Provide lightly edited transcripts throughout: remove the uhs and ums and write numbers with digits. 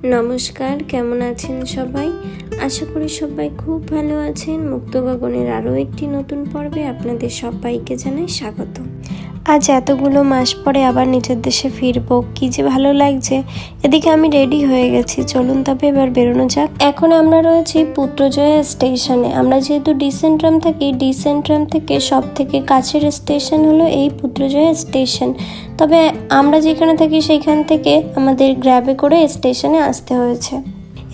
নমস্কার, কেমন আছেন সবাই? আশা করি সবাই খুব ভালো আছেন। মুক্ত গগনের আরও একটি নতুন পর্বে আপনাদের সবাইকে জানাই স্বাগত। আজ এতগুলো মাস পরে আবার নিজের দেশে ফিরবো, কি যে ভালো লাগছে। এদিকে আমি রেডি হয়ে গেছি, চলুন তবে এবার বেরোনো যাক। এখন আমরা রয়েছি পুত্রজয়া স্টেশনে। আমরা যেহেতু ডিসেন্ট্রাম থাকি, ডিসেন্ট্রাম থেকে সব থেকে কাছের স্টেশন হলো এই পুত্রজয়া স্টেশন। তবে আমরা যেখানে থাকি সেইখান থেকে আমাদের গ্র্যাবে করে স্টেশনে আসতে হয়েছে।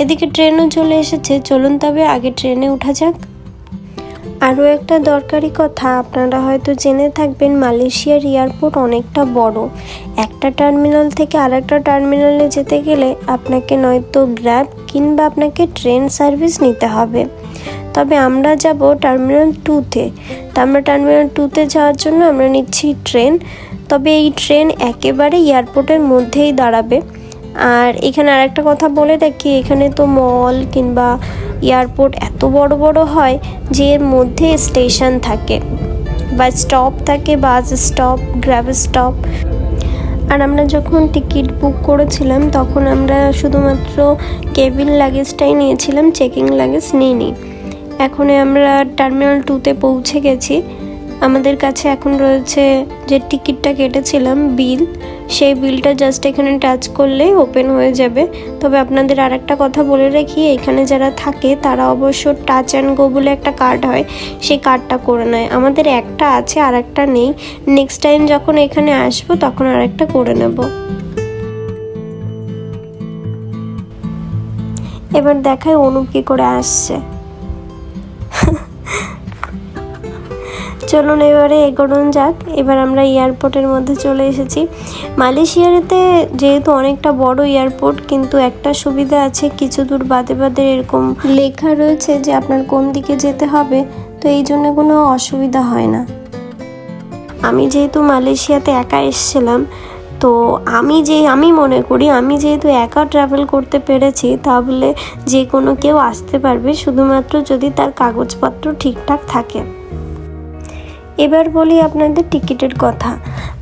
এদিকে ট্রেনও চলে এসেছে, চলুন তবে আগে ট্রেনে ওঠা যাক। আরও একটা দরকারি কথা, আপনারা হয়তো জেনে থাকবেন মালয়েশিয়ার এয়ারপোর্ট অনেকটা বড়। একটা টার্মিনাল থেকে আরেকটা টার্মিনালে যেতে গেলে আপনাকে নয়তো গ্র্যাব কিংবা আপনাকে ট্রেন সার্ভিস নিতে হবে। তবে আমরা যাব টার্মিনাল 2-তে। তো আমরা টার্মিনাল 2-তে যাওয়ার জন্য আমরা নিচ্ছি ট্রেন। তবে এই ট্রেন একেবারে এয়ারপোর্টের মধ্যেই দাঁড়াবে। আর এখানে আরেকটা কথা বলে রাখি, এখানে তো মল কিংবা এয়ারপোর্ট এত বড় বড় হয় যে এর মধ্যে স্টেশন থাকে বা স্টপ থাকে, বাস স্টপ, গ্র্যাব স্টপ। আর আমরা যখন টিকিট বুক করেছিলাম তখন আমরা শুধুমাত্র কেবিন লাগেজটাই নিয়েছিলাম, চেকিং লাগেজ নিইনি। এখন আমরা টার্মিনাল 2-তে পৌঁছে গেছি। আমাদের কাছে এখন রয়েছে যে টিকিটটা কেটেছিলাম বিল, সেই বিলটা জাস্ট এখানে টাচ করলেই ওপেন হয়ে যাবে। তবে আপনাদের আর একটা কথা বলে রাখি, এখানে যারা থাকে তারা অবশ্য টাচ অ্যান্ড গো বলে একটা কার্ড হয়, সেই কার্ডটা করে নেয়। আমাদের একটা আছে, আর একটা নেই। নেক্সট টাইম যখন এখানে আসবো তখন আর একটা করে নেব। এবার দেখায় অনুপ কি করে আসছে। চলুন এবারে এগোনো যাক। এবার আমরা এয়ারপোর্টের মধ্যে চলে এসেছি। মালয়েশিয়াতে যেহেতু অনেকটা বড় এয়ারপোর্ট, কিন্তু একটা সুবিধা আছে, কিছু দূর বাদে বাদে এরকম লেখা রয়েছে যে আপনার কোন দিকে যেতে হবে। তো এই জন্য কোনো অসুবিধা হয় না। আমি যেহেতু মালয়েশিয়াতে একা এসেছিলাম, তো আমি মনে করি আমি যেহেতু একা ট্রাভেল করতে পেরেছি, তাহলে যে কোনো কেউ আসতে পারবে, শুধুমাত্র যদি তার কাগজপত্র ঠিকঠাক থাকে। এবার বলি আপনাদের টিকিটের কথা।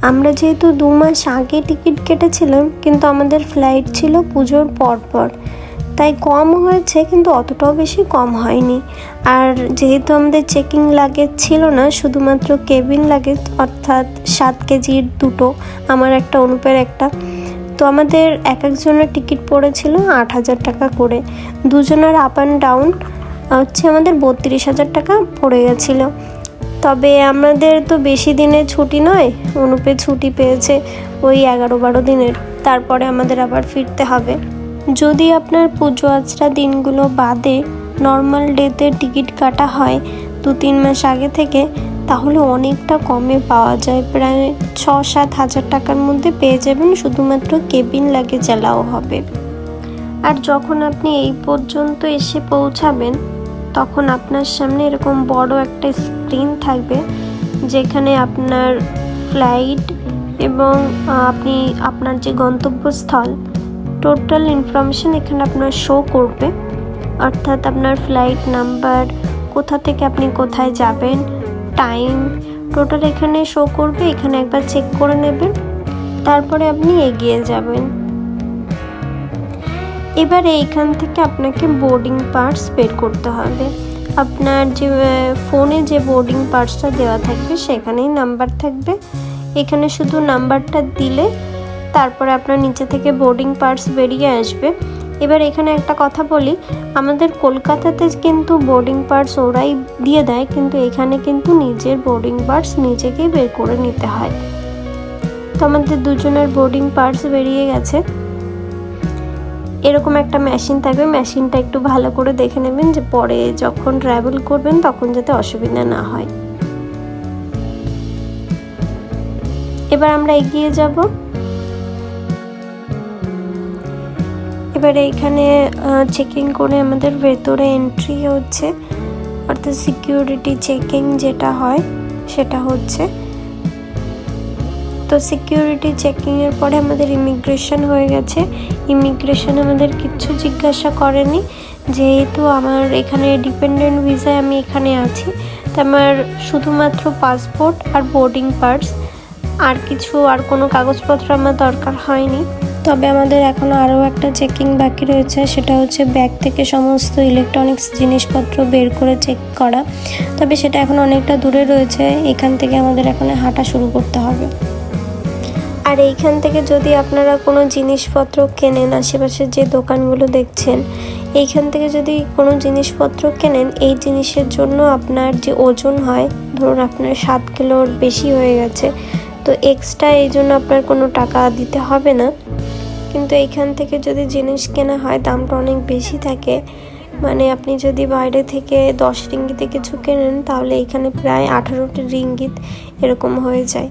আমরা যেহেতু 2 মাস আগে টিকিট কেটেছিলাম, কিন্তু আমাদের ফ্লাইট ছিল পুজোর পরপর, তাই কম হয়েছে, কিন্তু অতটাও বেশি কম হয়নি। আর যেহেতু আমাদের চেকিং লাগেজ ছিল না, শুধুমাত্র কেবিন লাগেজ, অর্থাৎ 7 কেজির 2টো, আমার একটা, অনুপের একটা, তো আমাদের এক একজনের টিকিট পড়েছিল 8,000 টাকা করে। দুজনের আপ অ্যান্ড ডাউন হচ্ছে আমাদের 32,000 টাকা পড়ে গেছিলো। তবে আমাদের তো বেশি দিনের ছুটি নয়, অনুপে ছুটি পেয়েছে ওই 11-12 দিনের, তারপরে আমাদের আবার ফিরতে হবে। যদি আপনার পুজো আচরা দিনগুলো বাদে নর্মাল ডেতে টিকিট কাটা হয় 2-3 মাস আগে থেকে, তাহলে অনেকটা কমে পাওয়া যায়। প্রায় 6-7 হাজার টাকার মধ্যে পেয়ে যাবেন, শুধুমাত্র কেবিন লাগেজ অ্যালাও হবে। আর যখন আপনি এই পর্যন্ত এসে পৌঁছাবেন, তখন আপনার সামনে এরকম বড় একটা স্ক্রিন থাকবে, যেখানে আপনার ফ্লাইট এবং আপনি আপনার যে গন্তব্যস্থল টোটাল ইনফরমেশন এখানে আপনার শো করবে। অর্থাৎ আপনার ফ্লাইট নাম্বার, কোথা থেকে আপনি কোথায় যাবেন, টাইম, টোটাল এখানে শো করবে। এখানে একবার চেক করে নেবেন, তারপরে আপনি এগিয়ে যাবেন। এবারে এইখান থেকে আপনাকে বোর্ডিং পাস বের করতে হবে। আপনার যে ফোনে যে বোর্ডিং পাসটা দেওয়া থাকবে সেখানেই নাম্বার থাকবে, এখানে শুধু নাম্বারটা দিলে তারপরে আপনার নিচে থেকে বোর্ডিং পাস বেরিয়ে আসবে। এবার এখানে একটা কথা বলি, আমাদের কলকাতাতে কিন্তু বোর্ডিং পাস ওরাই দিয়ে দেয়, কিন্তু এখানে কিন্তু নিজের বোর্ডিং পাস নিজেকেই বের করে নিতে হয়। তো আমাদের দুজনের বোর্ডিং পাস বেরিয়ে গেছে। এরকম একটা মেশিন থাকবে, মেশিনটা একটু ভালো করে দেখে নেবেন যে পরে যখন ট্রাভেল করবেন তখন যাতে অসুবিধা না হয়। এবার আমরা এগিয়ে যাব। এবারে এখানে চেকিং করে আমাদের ভেতরে এন্ট্রি হচ্ছে, অর্থাৎ সিকিউরিটি চেকিং যেটা হয় সেটা হচ্ছে। তো সিকিউরিটি চেকিংয়ের পরে আমাদের ইমিগ্রেশন হয়ে গেছে। ইমিগ্রেশন আমাদের কিচ্ছু জিজ্ঞাসা করেনি, যেহেতু আমার এখানে ডিপেন্ডেন্ট ভিসায় আমি এখানে আছি, তো আমার শুধুমাত্র পাসপোর্ট আর বোর্ডিং পাস, আর কোনো কাগজপত্র আমার দরকার হয়নি। তবে আমাদের এখনও আরও একটা চেকিং বাকি রয়েছে, সেটা হচ্ছে ব্যাগ থেকে সমস্ত ইলেকট্রনিক্স জিনিসপত্র বের করে চেক করা। তবে সেটা এখন অনেকটা দূরে রয়েছে, এখান থেকে আমাদের এখন হাঁটা শুরু করতে হবে। আর এইখান থেকে যদি আপনারা কোনো জিনিসপত্র কেনেন, আশেপাশের যে দোকানগুলো দেখছেন, এইখান থেকে যদি কোনো জিনিসপত্র কেনেন, এই জিনিসের জন্য আপনার যে ওজন হয়, ধরুন আপনার 7 কিলোর বেশি হয়ে গেছে, তো এক্সট্রা এই জন্য আপনার কোনো টাকা দিতে হবে না। কিন্তু এইখান থেকে যদি জিনিস কেনা হয় দামটা অনেক বেশি থাকে, মানে আপনি যদি বাইরে থেকে 10 রিঙ্গিতে কিছু কেনেন তাহলে এখানে প্রায় 18টি রিঙ্গিত এরকম হয়ে যায়।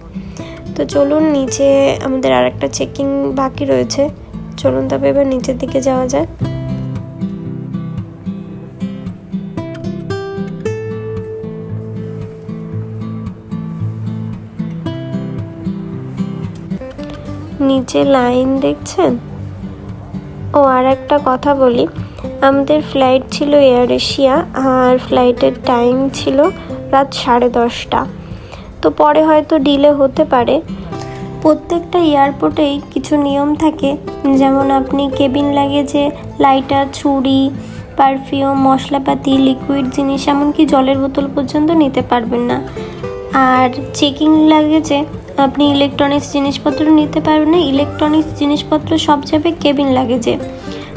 তো চলুন, নিচে আমাদের আর একটা চেকিং বাকি রয়েছে, চলুন তবে এবার নিচের দিকে যাওয়া যাক। নিচে লাইন দেখছেন। ও আর একটা কথা বলি, আমাদের ফ্লাইট ছিল এয়ার এশিয়া, আর ফ্লাইটের টাইম ছিল রাত 10:30। তো পরে হয়তো ডিলে হতে পারে। প্রত্যেকটা এয়ারপোর্টেই কিছু নিয়ম থাকে, যেমন আপনি কেবিন লাগেজে লাইটার, ছুরি, পারফিউম, মশলাপাতি, লিকুইড জিনিস, এমনকি জলের বোতল পর্যন্ত নিতে পারবেন না। আর চেকিং লাগেজে আপনি ইলেকট্রনিক্স জিনিসপত্র নিতে পারবেন না, ইলেকট্রনিক্স জিনিসপত্র সব যাবে কেবিন লাগেজে।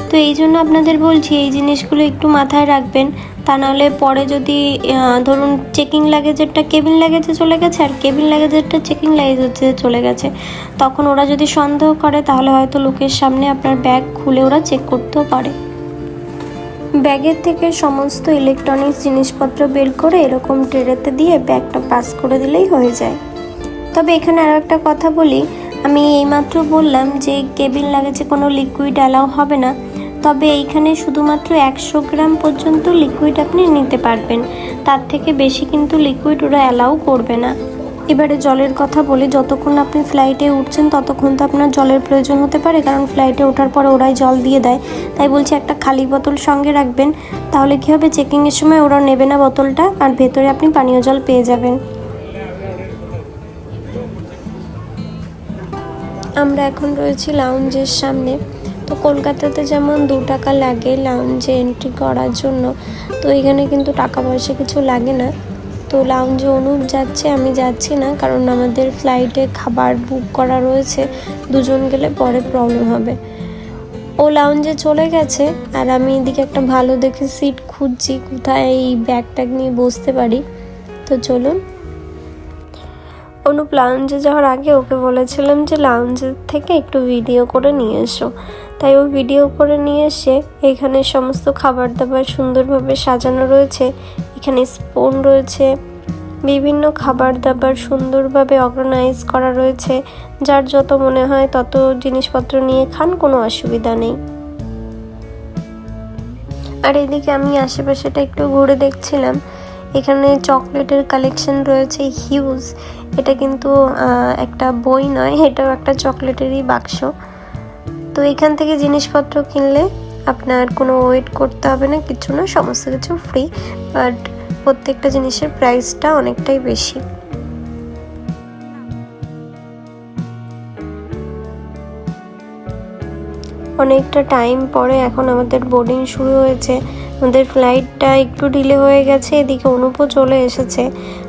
তো এই জন্য আপনাদের বলছি এই জিনিসগুলো একটু মাথায় রাখবেন, তা নাহলে পরে যদি ধরুন চেকিং লাগেজেরটা কেবিন লাগেজে চলে গেছে আর কেবিন লাগেজেরটা চেকিং লাগেজে চলে গেছে, তখন ওরা যদি সন্দেহ করে তাহলে হয়তো লোকের সামনে আপনার ব্যাগ খুলে ওরা চেক করতেও পারে। ব্যাগের থেকে সমস্ত ইলেকট্রনিক্স জিনিসপত্র বের করে এরকম ট্রেতে দিয়ে ব্যাগটা পাস করে দিলেই হয়ে যায়। তবে এখানে আরও একটা কথা বলি, আমি এইমাত্র বললাম যে কেবিন লাগেজে কোনো লিকুইড অ্যালাউ হবে না, তবে এইখানে শুধুমাত্র 100 গ্রাম পর্যন্ত লিকুইড আপনি নিতে পারবেন, তার থেকে বেশি কিন্তু লিকুইড ওরা অ্যালাউ করবে না। এবারে জলের কথা বলি, যতক্ষণ আপনি ফ্লাইটে উঠছেন ততক্ষণ তো আপনার জলের প্রয়োজন হতে পারে, কারণ ফ্লাইটে ওঠার পরে ওরাই জল দিয়ে দেয়। তাই বলছি একটা খালি বোতল সঙ্গে রাখবেন, তাহলে কী হবে, চেকিংয়ের সময় ওরা নেবে না বোতলটা, আর ভেতরে আপনি পানীয় জল পেয়ে যাবেন। আমরা এখন রয়েছি লাউঞ্জের সামনে। তো কলকাতাতে যেমন 2 টাকা লাগে লাউঞ্জে এন্ট্রি করার জন্য, তো এখানে কিন্তু টাকা পয়সা কিছু লাগে না। তো লাউঞ্জে অনুপ যাচ্ছে, আমি যাচ্ছি না, কারণ আমাদের ফ্লাইটে খাবার বুক করা রয়েছে, দুজন গেলে পরে প্রবলেম হবে। ও লাউঞ্জে চলে গেছে, আর আমি এদিকে একটা ভালো দেখে সিট খুঁজছি কোথায় এই ব্যাগ ট্যাগ নিয়ে বসতে পারি। তো চলুন। অনুপ লাউঞ্জে যাওয়ার আগে ওকে বলেছিলাম যে লাউঞ্জের থেকে একটু ভিডিও করে নিয়ে এসো, তাই ও ভিডিও করে নিয়ে এসে এখানে সমস্ত খাবার দাবার সুন্দরভাবে সাজানো রয়েছে, এখানে স্পুন রয়েছে, বিভিন্ন খাবার দাবার সুন্দরভাবে অর্গানাইজ করা রয়েছে, যার যত মনে হয় তত জিনিসপত্র নিয়ে খান, কোনো অসুবিধা নেই। আর এদিকে আমি আশেপাশেটা একটু ঘুরে দেখছিলাম, এখানে চকলেটের কালেকশন রয়েছে হিউজ। এটা কিন্তু একটা বই নয়, এটাও একটা চকলেটেরই বাক্স। তো এখান থেকে জিনিসপত্র কিনলে আপনার কোনো ওয়েট করতে হবে না, কিছু না, সমস্ত কিছু ফ্রি, বাট প্রত্যেকটা জিনিসের প্রাইসটা অনেকটাই বেশি। অনেকটা টাইম পরে এখন আমাদের বোর্ডিং শুরু হয়েছে, আমাদের ফ্লাইটটা একটু ডিলে হয়ে গেছে, এদিকে অনুপও চলে এসেছে,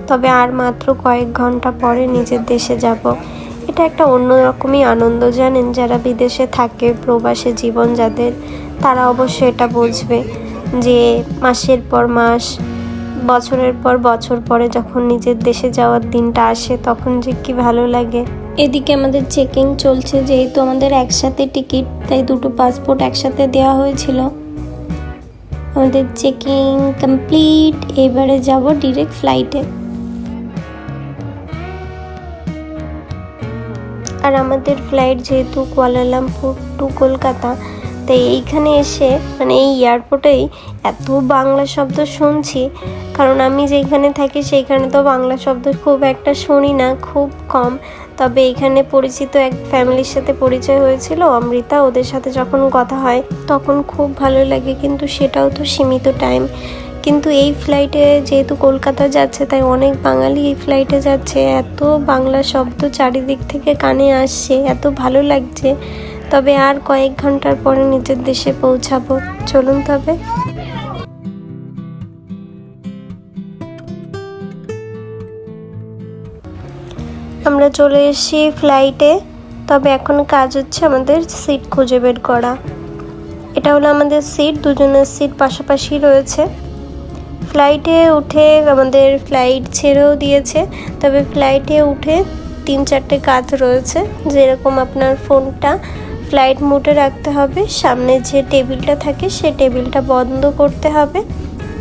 তবে আর মাত্র কয়েক ঘন্টা পরে নিজের দেশে যাব। এটা একটা অন্যরকমই আনন্দ, জানেন, যারা বিদেশে থাকে, প্রবাসে জীবন যাদের, তারা অবশ্যই এটা বুঝবে যে মাসের পর মাস, বছরের পর বছর পরে যখন নিজের দেশে যাওয়ার দিনটা আসে তখন যে কি ভালো লাগে। এদিকে আমাদের চেকিং চলছে, যেহেতু আমাদের একসাথে টিকিট, তাই 2টো পাসপোর্ট একসাথে দেওয়া হয়েছিল। আমাদের চেকিং কমপ্লিট, এবারে যাব ডিরেক্ট ফ্লাইটে। আর আমাদের ফ্লাইট যেহেতু কুয়ালালামপুর টু কলকাতা, তাই এইখানে এসে মানে এই এয়ারপোর্টেই এত বাংলা শব্দ শুনছি, কারণ আমি যেখানে থাকি সেইখানে তো বাংলা শব্দ খুব একটা শুনি না, খুব কম। তবে এখানে পরিচিত এক ফ্যামিলির সাথে পরিচয় হয়েছিল, অমৃতা, ওদের সাথে যখন কথা হয় তখন খুব ভালো লাগে, কিন্তু সেটাও তো সীমিত টাইম। কিন্তু এই ফ্লাইটে যেহেতু কলকাতা যাচ্ছে, তাই অনেক বাঙালি এই ফ্লাইটে যাচ্ছে, এত বাংলা শব্দ চারিদিক থেকে কানে আসছে, এত ভালো লাগছে তবে আর কয়েক ঘন্টার পরে নিজের দেশে পৌঁছাবো। চলুন তবে। আমরা চলে এসেছি ফ্লাইটে। তবে এখন কাজ হচ্ছে আমাদের সিট খুঁজে বের করা। এটা হলো আমাদের সিট, দুজনের সিট পাশাপাশি রয়েছে। ফ্লাইটে উঠে আমাদের ফ্লাইট ছেড়েও দিয়েছে। তবে ফ্লাইটে উঠে 3-4টে কাজ রয়েছে, যেরকম আপনার ফোনটা ফ্লাইট মোডে রাখতে হবে, সামনে যে টেবিলটা থাকে সেই টেবিলটা বন্ধ করতে হবে,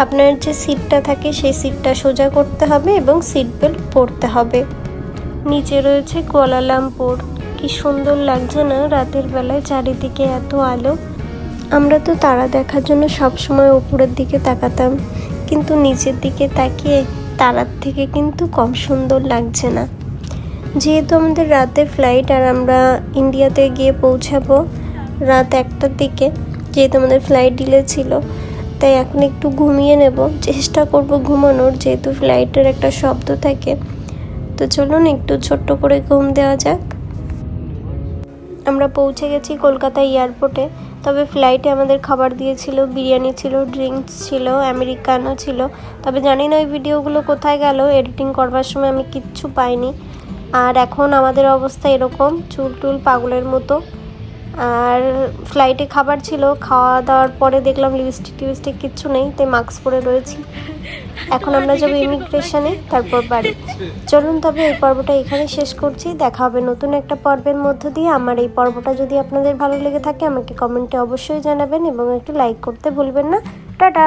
আপনার যে সিটটা থাকে সেই সিটটা সোজা করতে হবে এবং সিট বেল্ট পরতে হবে। নিচে রয়েছে কুয়ালালামপুর। কি সুন্দর লাগছে না রাতের বেলায়, চারিদিকে এত আলো। আমরা তো তারা দেখার জন্য সবসময় উপরের দিকে তাকাতাম, কিন্তু নিচের দিকে তাকিয়ে তারার থেকে কিন্তু কম সুন্দর লাগছে না। যেহেতু আমাদের রাতে ফ্লাইট আর আমরা ইন্ডিয়াতে গিয়ে পৌঁছাবো রাত 1টার দিকে, যেহেতু আমাদের ফ্লাইট ডিলে ছিল, তাই এখন একটু ঘুমিয়ে নেব, চেষ্টা করব ঘুমানোর, যেহেতু ফ্লাইটের একটা শব্দ থাকে। তো চলুন একটু ছোট্ট করে ঘুম দেওয়া যাক। আমরা পৌঁছে গেছি কলকাতা এয়ারপোর্টে। তবে ফ্লাইটে আমাদের খাবার দিয়েছিল, বিরিয়ানি ছিল, ড্রিঙ্কস ছিল, আমেরিকানো ছিল। তবে জানি না ওই ভিডিওগুলো কোথায় গেল, এডিটিং করবার সময় আমি কিচ্ছু পাইনি। আর এখন আমাদের অবস্থা এরকম, চুল টুল পাগলের মতো। আর ফ্লাইটে খাবার ছিল, খাওয়া দাওয়ার পরে দেখলাম লিপস্টিক কিচ্ছু নেই, তাই মাস্ক পরে রয়েছি। এখন আমরা যাবো ইমিগ্রেশনে, তারপর বাড়ি। চলুন তবে এই পর্বটা এখানে শেষ করছি। দেখা হবে নতুন একটা পর্বের মধ্য দিয়ে। আমার এই পর্বটা যদি আপনাদের ভালো লেগে থাকে আমাকে কমেন্টে অবশ্যই জানাবেন এবং একটু লাইক করতে ভুলবেন না। টাটা।